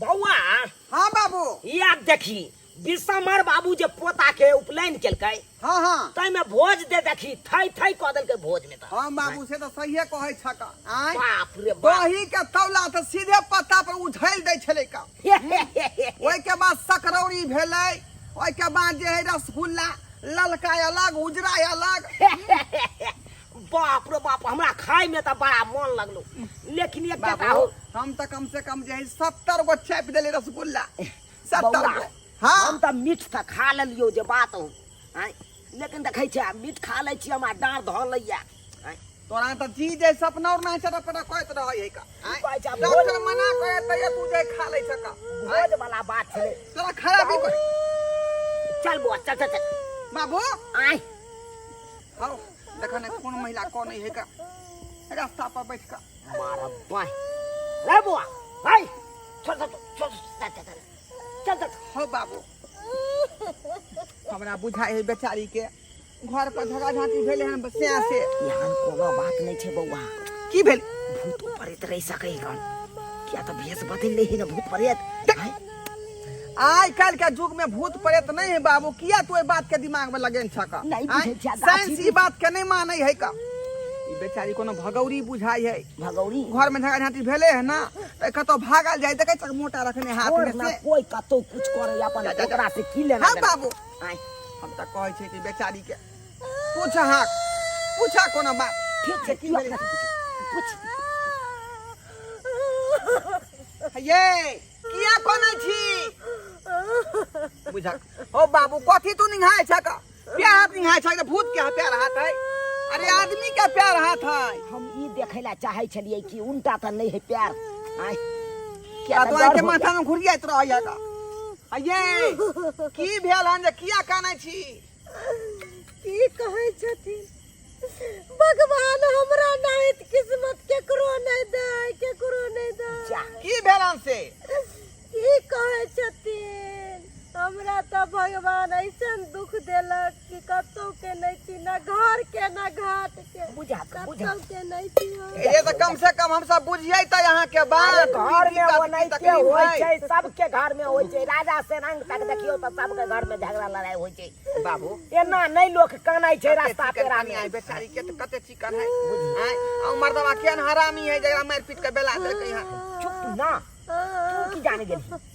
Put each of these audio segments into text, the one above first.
बउआ हाँ बाबू याद देखी विषमर बाबू जे पोता के उपनयन केलकै हाँ हाँ तै में भोज दे देखी थई थई क देलकै भोज में त हाँ बाबू से तो सही कहे छका आय बाप रे बाप दही के तौला तो सीधे पत्ता पर उझैल दै छलै का ओइ के बाद सकरौरी भेलै ओइ के बाद जे है रसगुल्ला ललका अलग उजरा अलग बाप रे बाप हमरा खाए में त बड़ा मन लगलो लेकिन एक बाबू हो हम तो कम से कम जे है 70 गो छाप देले रसगुल्ला 70 बउआ, गो हाँ हम त मीठ त खा लेलियो जे बात हो आय लेकिन देखै छै मीठ खा लै छी हमरा डाँर धऽ लैया तोरा तो चीज है सपना और नहीं चटा पटा कहत रहै है का आय कहै छै डॉक्टर मना करे तैया तू जे खा लै छका भोज वाला बात छलै तोरा खराबी कर चल बुआ चल चल चल बाबू आय आओ देखा ने कौन महिला कौन है का रास्ता पर बैठ का मारा बाय रे बुआ भाई चल चल चल चल चल चल चल हो बाबू हमरा बुझाई है बेचारी के घर पर झगड़ा झांटी भेले हन बसिया से यहाँ कोनो बात नहीं छे बउआ की भेल भूत प्रेत रह सकै गन क्या तो भेष बदल ले ही ना भूत प्रेत आय आज कल के युग में भूत प्रेत नहीं है बाबू किया तू बात के दिमाग में लगेन छका नहीं बुझे छा, साइंस ई बात के नहीं माने है का ई बेचारी कोनो भगौरी बुझाई है भगौरी घर में झगड़ा झांटी भेले है ना त कतो भागल जाय देखे तक मोटा रखने हाथ और में ना से कोई कतो कुछ करे अपन ओकरा से की लेना हाँ देना। बाबू आय हम त कहै छै कि बेचारी के पूछा हाँ पूछा कोनो बात ठीक छै की भेलै कुछ ये किया कोना छी बुझा ओ बाबू कथी तू निहाय छ का प्यार निहाय छ भूत के प्यार हाथ है अरे आदमी के प्यार हाथ है हम ई देखैला चाहै छलियै कि उल्टा त नहीं है प्यार आय क्या तो आके माथा में घुरियात रहै का ये की भेल हन जे किया कानै छी की कहै छथिन भगवान हमरा नाहित किस्मत केकरो नहीं दे केकरो नहीं दे जा की भेल हन से की कहै छथिन हमरा तो भगवान ऐसन दुख देलक कि कतौ के नहीं छी ना घर के ना घाट के बुझा कतौ के नहीं छी ये तो कम से कम हम सब बुझियै त यहाँ के बात घर में ओनाइते होय छै सबके घर में होय छै राजा से रंग तक देखियो त सबके घर में झगड़ा लड़ाई होय छै बाबू एना नहीं लोग कानै छै रास्ता पेरा में आई बेचारी के त कते चिकन है हैं आ मर्दवा केन हरामी है जकरा मार पीट के बेला देलकै यहाँ चुप ना तू की जाने गेली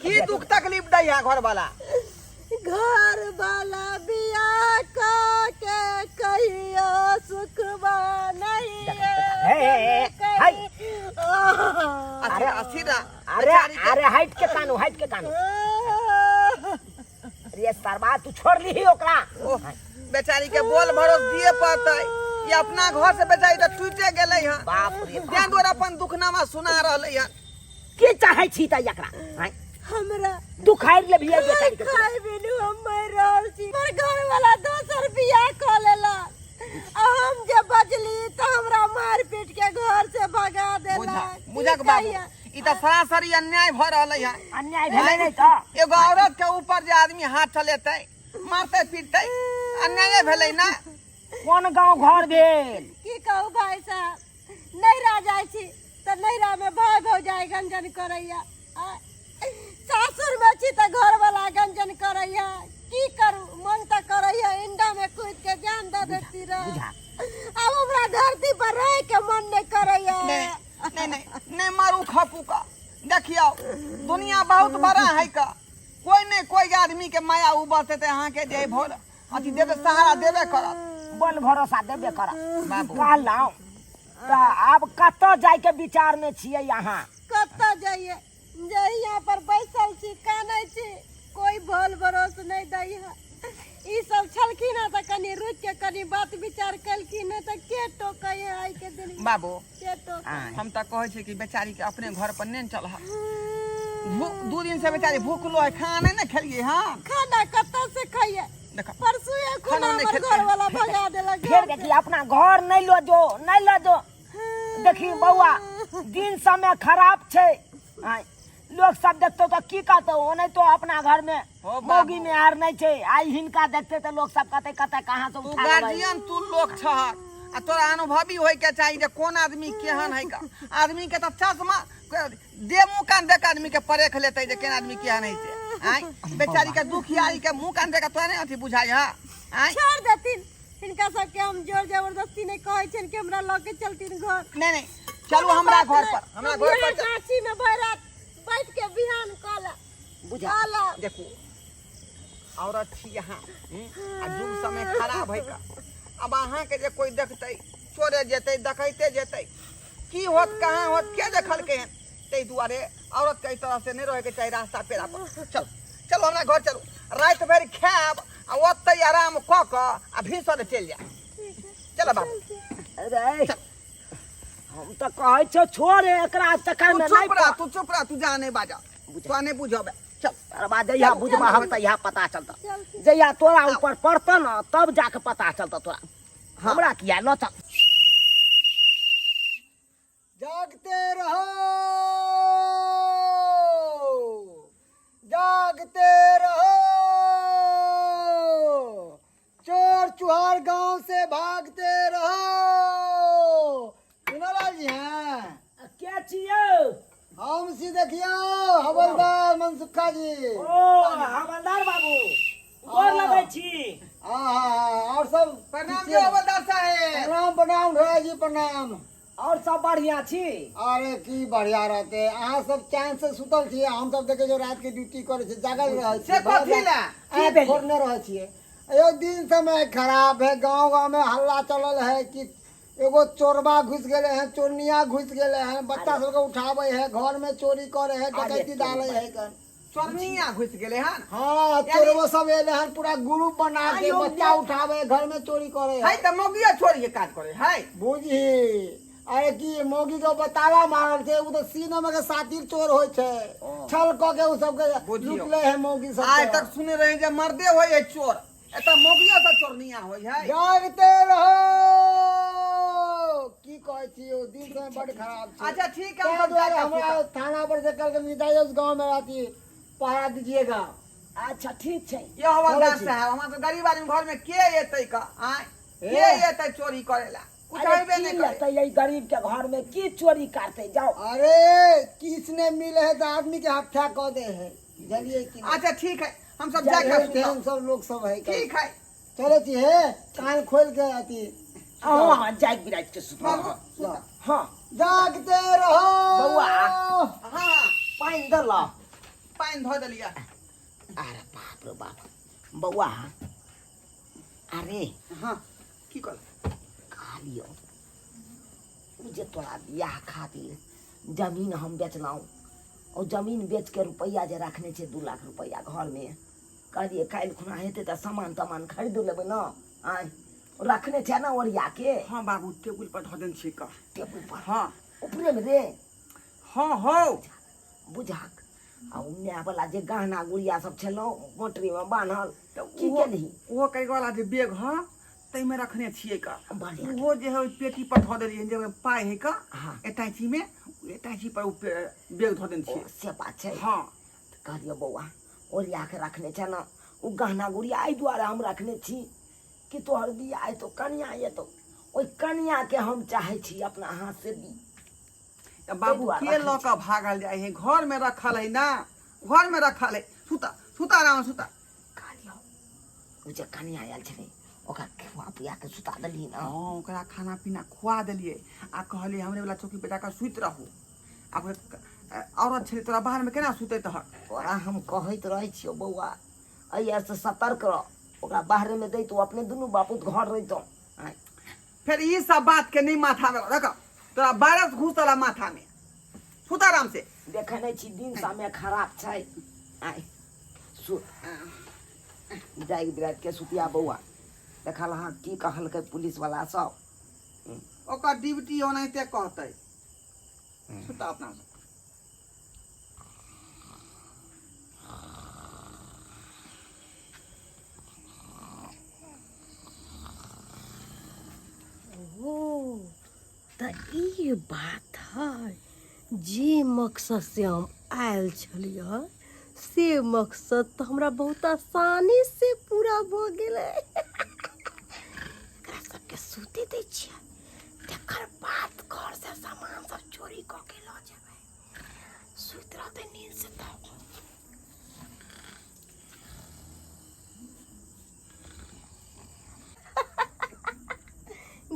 की दुख तकलीफ दै है घर वाला घर वाला बियाह का के कहियो सुखवा नहीं अरे असीरा अरे अरे हाइट के कानू अरे सरवा तू छोड़ ली ही ओकरा बेचारी के बोल भरोस दिए पड़तै ये अपना घर से बेचारी त टूटे गेलै हन बाप रे जान गोर अपन दुखनामा सुना रहलै हन की चाहै छी त एकरा हमरा दुखाइर ले भी बेचारी के खाइ बिनु हम मर रहल छी पर घर वाला दोसर बियाह क लेला हम जे बचली त हमरा मार पीट के घर से भगा देला बुझक बाबू ई त सरासरी अन्याय भ रहलै हन अन्याय भेलै नै त एगो औरत के ऊपर जे आदमी हाथ चलेतै मारते पीटतै अन्याय भेलै ना कोन गांव घर भेल की कहू भाई साहब नैरा जाइ छी त नैरा में भाई भौजाई गंजन करैया सासुर में छी त घर वाला गंजन करैया की करू मन त करैया इंडा में कूद के जान दे देती रह अब हमरा धरती पर रह के मन नहीं करैया नहीं मारू खपू का देखियो दुनिया बहुत बड़ा है का कोई नहीं कोई आदमी के माया उबरते ते अहाँ के जे भोर अथी देबे सहारा देबे करत बल भरोसा देबे करत बाबू कहलौ त अब कत जाय के विचार में छियै यहाँ कत जाइए जे यहाँ पर बैसल छी कानै छी कोई भल भरोस नहीं दै है ई सब छलखिन है त कनी रुक के कनी बात विचार कलखिन है त के टोकै है आई के दिन बाबू के टोकै हम त कहै छी कि बेचारी के अपने घर पर नहीं चल दू दिन से बेचारी भूखलो है खाना नहीं खेलिए हां खाना कत से खाइए देखो परसू ये खाना नहीं हमर घर वाला भगा देलक फिर देखी अपना घर नहीं लो जो देखी बउआ दिन समय खराब छै लोग सब देखते तो की कहते ओने तो अपना घर में मौगी में हार नहीं छे आई हिनका देखते तो लोग सब कहते कहां से तू उठा गार्जियन तू लोग छहक आ तोरा अनुभवी होय के चाहिए जे कोन आदमी केहन है का आदमी के त चश्मा दे मुंह कान देख आदमी के परेख लेते जे केना आदमी किया नहीं से आय बेचारी के दुखियारी के मुंह कान देख तोरा नहीं अथी बुझाई हां आय छोड़ देतिन इनका सब के हम जोर जबरदस्ती नहीं कहै छन कि हमरा ल के चलतिन घर नहीं चलू हमरा घर पर चल। गाछी में भर रात बैठ के बिहान काला बुझा देखो औरत छी यहाँ आ जुग समय खराब है का अब अहाँ के जे कोई देखते चोरे जेते डकैते जेते की होत कहाँ होत के देखल के ते दुआरे औरत के तरह से नहीं रहे के चाहिए रास्ता पेरा पर चलो हमरा घर चलो रात भर खाब आ ओते आराम क क आ भीसर चल जा चलो बाबू अरे हम तो कहै छौ छोड़ एकरा चक्कर में नहीं पड़। तू चुप रह तू जाने बाजा तू नहीं बुझबे चल अरबा जइया बुझबा हम त यह पता चलता जइया तोरा ऊपर पड़ता ना तब जाके पता चलता तोरा हमरा किया न चल। जागते रहो जागते रहो चोर चुहार गांव से भागते रहो। लाल जी हैं क्या चाहिए हम सी देखियो हवलदार मनसुखा जी। ओ हवलदार बाबू गोर लगै छी। हाँ और सब प्रणाम जी हवलदार साहब। प्रणाम प्रणाम ढोया जी प्रणाम। और सब बढ़िया छी। अरे की बढ़िया रहते अहाँ सब चैन से सुतल छियै हम सब देखे जो रात के ड्यूटी करे छे जागल रहे से कथी ला ऐ फोड़ने रहे छियै। यो दिन समय खराब है गांव में हल्ला चलल है कि एगो चोरबा घुस गेले हैं चोरनिया घुस गेले हैं बच्चा सब के उठावे है घर में चोरी करे है डकैती डाले है कर चोरनिया घुस गेले हन। हाँ चोरबो सब एले हैं पूरा ग्रुप बना के बच्चा उठावे घर में चोरी करे है त मौगिया चोरी के काज करे है बुझी। अरे की मौगी के बताला मारल छे उ तो सीना में के सातिर चोर होय छे छल क के उ सब के लूट ले है मौगी सब। आज तक सुने रहे जे मर्दे होय है चोर एता मौगिया से चोरनिया होय है। जागते रहो की कहै छी ओ दिन से बड़ खराब छे। अच्छा ठीक है क्या द्वारा हमरा थाना पर से कल के विदाई उस गांव में आती पहरा दीजिएगा। अच्छा ठीक छै। ये हवलदार साहब हमरा तो गरीब आदमी घर में के एतै का आय के एतै चोरी करेला कुछ आइबे नहीं करे। यही गरीब के घर में की चोरी करते जाओ। अरे किसने मिले है तो आदमी के हत्या कर दे है जलिए की। अच्छा ठीक है हम सब जाके हम सब लोग सब है ठीक है चले छी है कान खोल के आती। हां जाग बिराज के सुत। हां जागते रहो बउआ। हां पाइन द ला पाइन धो देलिया। अरे बाप रे बाप बउआ। अरे हां की कर खालियो मुझे तोरा बियाह खातिर जमीन हम बेचलौं और जमीन बेच के रुपया जे रखने छे 2 लाख रुपया घर में कहलिए काल खुना हेते त सामान तमान खरीद लेबै न आय रखने छे ना ओरिया के। हां बाबू टेबुल पर धो देन छी का टेबुल पर हां ऊपरे में रे। हां हो बुझाक आ उन्ने वाला जे गहना गुड़िया सब छेलो मोटरी में बांधल तो की केलही वो कई वाला जे बैग ह तई में रखने छिए का बढ़िया। वो जे है पेटी पर धो देलिए जे में पाई है का हाँ। एटाची में एटाची पर बैग धो देन छिए। से बात छै। हां कहलियो बउआ ओरिया के रखने छे ना उ गहना गुड़िया आई द्वारा हम रखने छी कि तोहर बियाह आय तो कन्या ये तो ओई कन्या के हम चाहे छी अपना हाथ से दी। त बाबू के ल के भागल जाय है घर में रखल है ना घर में रखल है सुता सुता आराम सुता। कहलियो उ जे कन्या आयल छे ओकरा खुआ पिया के सुता देली ना। हां ओकरा खाना पीना खुआ देलिए आ कहलिए हमरे वाला चौकी पे जाकर सुत रहू। अब औरत छे तोरा बाहर में केना सुते तहर तोरा हम कहैत रहै छियो बउआ अइया से सतर्क रह ओकरा बाहर में दे तो अपने दुनू बापूत घर रहितो। फिर ई सब बात के नहीं माथा में रख तोरा वायरस घुसला माथा में सुत आराम से। देखे नहीं छी दिन समय खराब छै आय सुत जाग बिराज के सुतिया बउआ देखल हाँ की कहलकै पुलिस वाला सब ओकर ड्यूटी ओनाहिते कहतै सुता अपना से। त ई बात है जे मकसद से हम आयल छलियै से मकसद तो हमरा बहुत आसानी से पूरा भ गेलै। एकरा सबके सूते दै छियै तकर बाद घर से सामान सब चोरी क के ल जेबै सुत रहते नींद से तो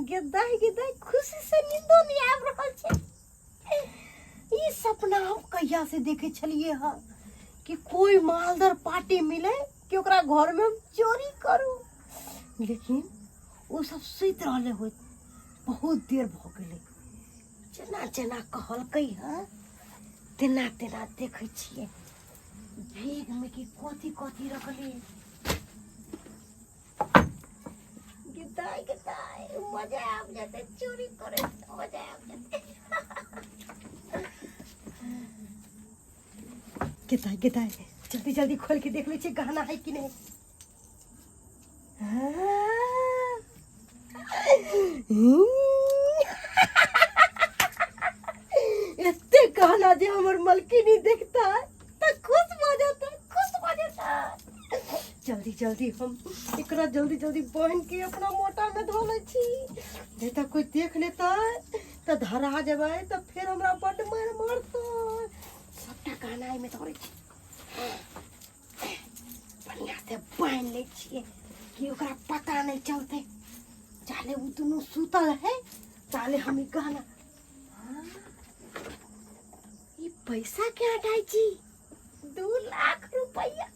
गिद्दा खुशी से नींदो नहीं आब रहल छै। ई सपना हम कहिया से देखे छलिए ह कि कोई मालदार पार्टी मिले कि ओकरा घर में हम चोरी करू, लेकिन वो सब सुत रहले हो। बहुत देर भ गेले, जेना जेना कहलकै ह तेना तेना देखे छिए बैग में कि कथी कथी रखले। गिदाई मजा आब जाते चोरी करे, मजा आब जाते। गिदाई जल्दी जल्दी खोल के देख ले छी गहना है कि नहीं। एते गहना जे हमर मलकिनी देखता है तो खुश हो जाता, खुश हो जाता। जल्दी जल्दी हम एकरा जल्दी जल्दी बहन के अपना मोटा में धो ले छी, नहीं तो कोई देख लेता है तो धरा जेबै तो फिर हमरा बड मार मारता। सबटा गहना में धरे छी, बढ़िया से बांध ले छिए कि ओकरा पता नहीं चलते। चाले वो दोनों सुतल है, चाले हम ई गहना। ये पैसा क्या हटाई छी? 2 लाख रुपया।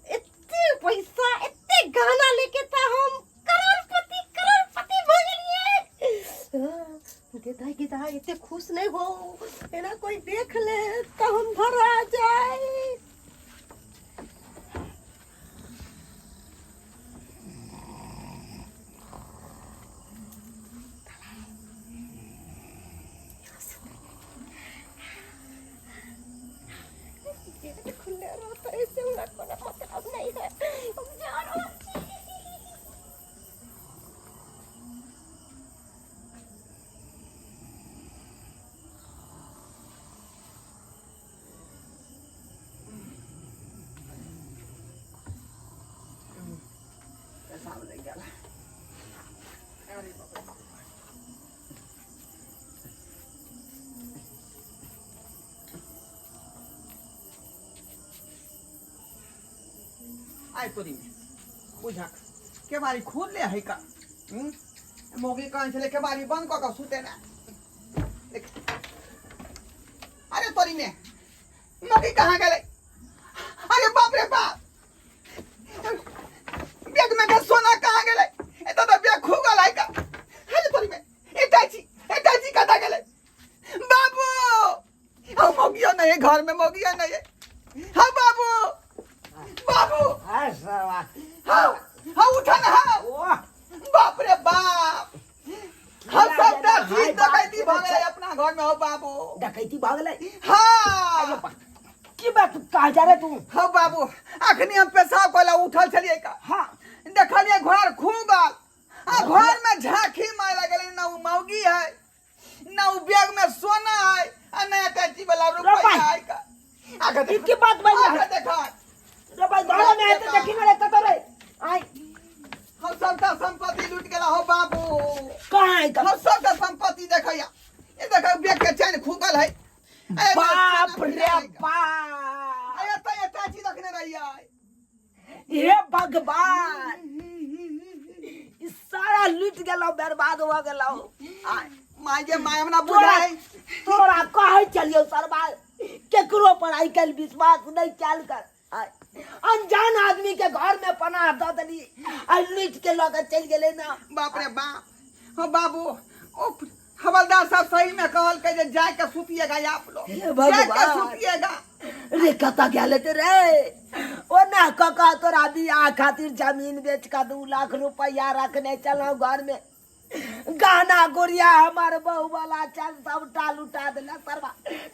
इतने पैसा इतने गहना लेके था हम करोड़पति हो गेलिए। गिदा इतने खुश नहीं हो, एना कोई देख ले तो हम धरा जाए। खुले रहता है, इससे हमरा कोई मतलब नहीं है। हम जा रहे हैं। आई तोरी में बुझा के बारी खोल ले है का। मोगी कान से लेके बारी बंद क सुते ना। देख अरे तोरी में मोगी कहाँ गए? अरे बाप रे बाप, बैग में का सोना कहाँ गए? ए तो बैग खो गल है का। अरे तोरी में एटाची कता गए? बाबू हम मोगियो नहीं घर में, मोगियो नहीं। हाँ बाबू बाबू हाँ सरवा, हाँ उठा ना। हाँ बाप रे बाप, हम सब चीज डकैती भागे अपना घर में। हो बाबू डकैती भाग ले। हाँ की बात कहा जा रहे तू? हो बाबू अखनी हम पेशाब कोला उठल छलिए का। हाँ देखलिए घर खूगल, आ घर में झांकी मार लगले। ना उ मौगी है, ना उ बैग में सोना है, आ ना टैची वाला रुपया है का। आगे देख की बात भाई, आगे देखा रे भाई घर में आए तो देखी ना रहता तो रे। आई हम सबका संपत्ति लूट गेला। हो बाबू कहाँ है हम सबका संपत्ति देखैया। ये देखो बैग के चैन खुगल है। बाप रे बाप, अरे तो ये टैची रखने रहिया। हे भगवान, इस सारा लूट गेलो, बर्बाद हो गेलो। माये मायम ना बुझाई। तोरा कहे चलियो सरबा, केकरो पर आई कल विश्वास नहीं चल कर। अनजान आदमी के घर में पनाह दे देली, आ लूट के लग चल गेले ना। बाप रे बाप। हो बाबू ओ हवलदार साहब सही में कहल के जे जाए के सुतिएगा आप लोग, जाए के सुतिएगा। रे कता गेले ते रे, ओ ना कका तोरा बियाह खातिर जमीन बेच का 2 लाख रुपया रखने चलो घर में। गाना गुड़िया हमारे बहू वाला चल सबटा लुटा देला सरवा,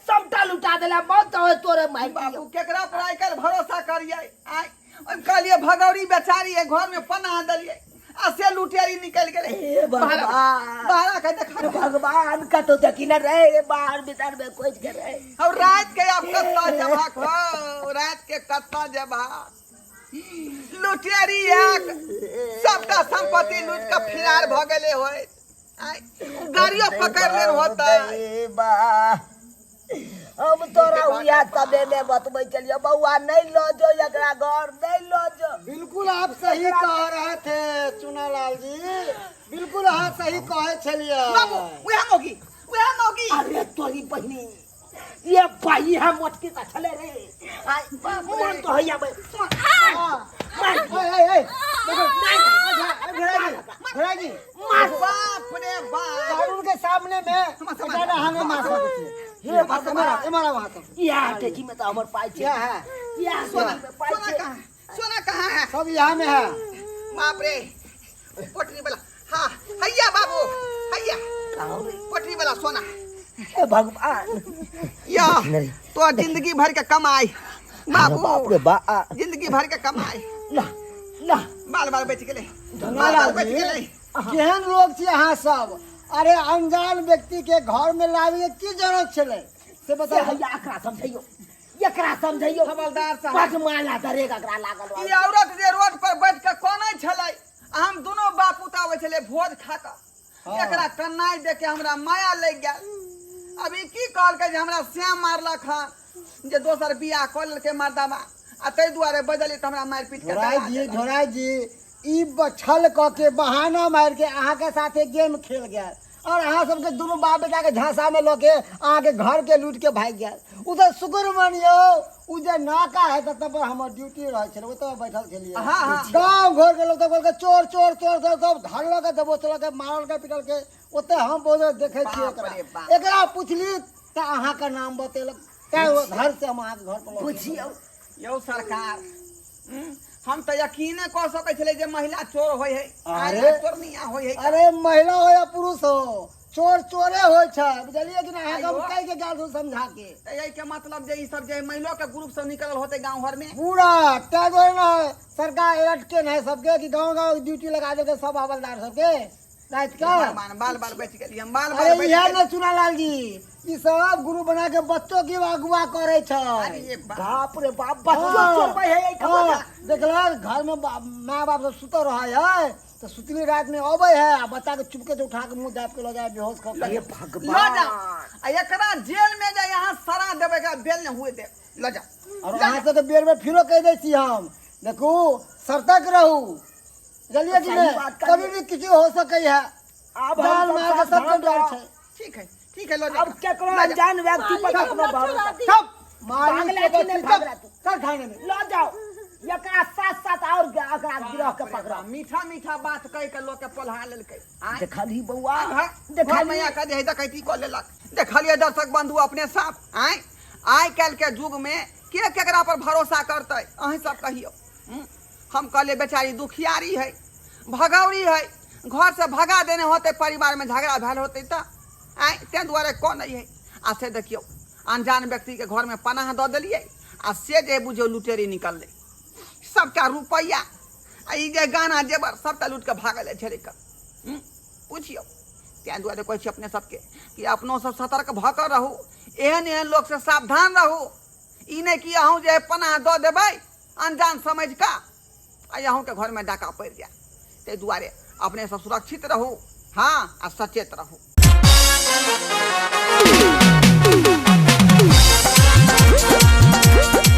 सबटा लुटा देला। मौत हो तोरे माई बाबू केकरा पर आई कर भरोसा करिए। आई कहलिए भगौरी बेचारी है घर में पनाह दलिए, आ से लुटेरी निकल गेले। बाहर के देखा भगवान का तो देखी न रहे, बाहर भीतर में कोई के रहे। और रात के आप कत्ता जबाक हो, रात के कत्ता जबाक लुटेरी एक सबका संपत्ति लूट के फिरार भ गेले होय। गाड़ियों पकड़ ले होता। हम तोरा हुआ तबे में बतबै चलिए बउआ नहीं लो जो एकरा घर नहीं लो जो। बिल्कुल आप सही कह रहे थे चुनालाल जी, बिल्कुल हाँ सही कहे छलिए। बाबू वह मौगी अरे तोरी बहनी ये भाई है मोटकी का चले रे आई मन तो हैया बे घराजी बाप रे बाप कानून के सामने में ज्यादा हमें मार सकते हैं। ये बात हमारा वहाँ तो या टेकी में तो हमर पाई क्या छे है या सोना में पाई सोना छे कहाँ है? सोना कहाँ है? सब यहाँ में है। बाप रे पोटरी वाला हाँ हैया बाबू हैया कहां रे पोटरी वाला सोना ए भगवान या तो जिंदगी भर के कमाई बाप बाबू रे बा जिंदगी भर के कमाई ला ला बाल बाल बेच के ले बाल चुनालाल बेच के ले जी केहन लोग छे अहाँ सब। अरे अनजान व्यक्ति के घर में लावे की जरूरत छले से बताओ। हैया एकरा समझइयो हवलदार साहब पाँच माला दरेगा एकरा लागल ई औरत जे रोड पर बैठ के कोने छलै हम दोनों बाप उतावे छले भोज खा के हाँ। एकरा कन्नाई देख के हमरा माया लग गेल। अभी की कहल के जे हमरा श्याम मारलक हन जे दोसर बियाह क लेलके मर्दावा आ तै दुआरे बदली त हमरा मार पीट के झोराई जी ई छल क के बहाना मार के अहाँ के साथे गेम खेल गया और अहाँ सबके दोनों बाप बेटा के झांसा में लोके अहाँ के घर के लूट के भाग गया। उधर शुक्र मानियो उ जे नाका है तब पर हमर ड्यूटी रहे छले ओतय बैठल छलिए। हाँ, हाँ। गांव घर के लोग तो बोल के चोर चोर चोर सब धरल के दबोचल के मारल के पिटल के ओते हम बोल देखे छिए बाप रे बाप। एकरा पूछली त अहाँ का नाम बतेलक काय घर से हम अहाँ के घर पर पूछियो यौ सरकार हम तो यकीने कर सकै छले जे महिला चोर होय है अरे। चोरनिया होय है अरे महिला हो या पुरुष हो चोर चोरे हो बुझलिए कि ना अहाँ आइयो। हम कह के गाल समझा के यही के मतलब जे ई सब जे महिला के ग्रुप से निकलल होते गांव घर में पूरा टैग ना सरकार अलर्ट के नहीं सबके कि गांव गांव ड्यूटी लगा दे सब हवलदार सबके रात का। भगवान बाल बाल बेच गेली हम बाल बाल अरे बेच यह गेली। न चुनालाल जी ई सब गुरु बना के बच्चों की अगुवा करे अरे ये बाप रे बाप बच्चों चोरबै है खबर देखला घर में माँ बाप सब सुतो रहा है तो सुतली रात में अबे है आ बच्चा के चुपके से उठा के मुंह दाब के ले जाए बेहोश कर ये लो भगवान जा आ एकरा जेल में जा यहाँ सरा देवे का बेल न हुए दे ल जा और अहाँ से तो बेर में फिरो कह दै छी हम देखू सतर्क रहू जलिए कि सही नहीं बात कर कभी भी किसी हो सके है अब जान हम मार के सबके डर छै। ठीक है लो जा अब केकरो अनजान व्यक्ति पर अपना भरोसा सब मार भागले कि नहीं भाग रहा तू? चल थाने में लो जाओ एकरा साथ साथ और एकरा गिरह के पकड़ा मीठा मीठा बात कह के लोग के पोल्हा लेलकै आय देखली बउआ देखा देखली मैया का जे डकैती क लेलक देखलिए दर्शक बंधु अपने साथ आय काल के युग में के केकरा पर भरोसा करते अहीं सब कहियो हम कहले बेचारी दुखियारी है भगौरी है घर से भगा देने होते परिवार में झगड़ा भेल होते त आय ते दुआरे कौन नहीं है आ से देखियो अनजान व्यक्ति के घर में पनाह द दिलिए आ से जे बुझो लुटेरी निकल सबका रुपया आ ई जे गाना जेबर सबटा लूट के भागल छे कर पूछियो त्या दुआरे कहै छी अपने सबके कि अपनो सब सतर्क भ कर रहू एहन एहन लोग से सावधान रहू ई नहीं कि अहूँ जे पनाह द देबै अनजान समझ का आ अहूँ के घर में डाका पड़ जाए ते दुआरे अपने सब सुरक्षित रहू हाँ आ सचेत रहू।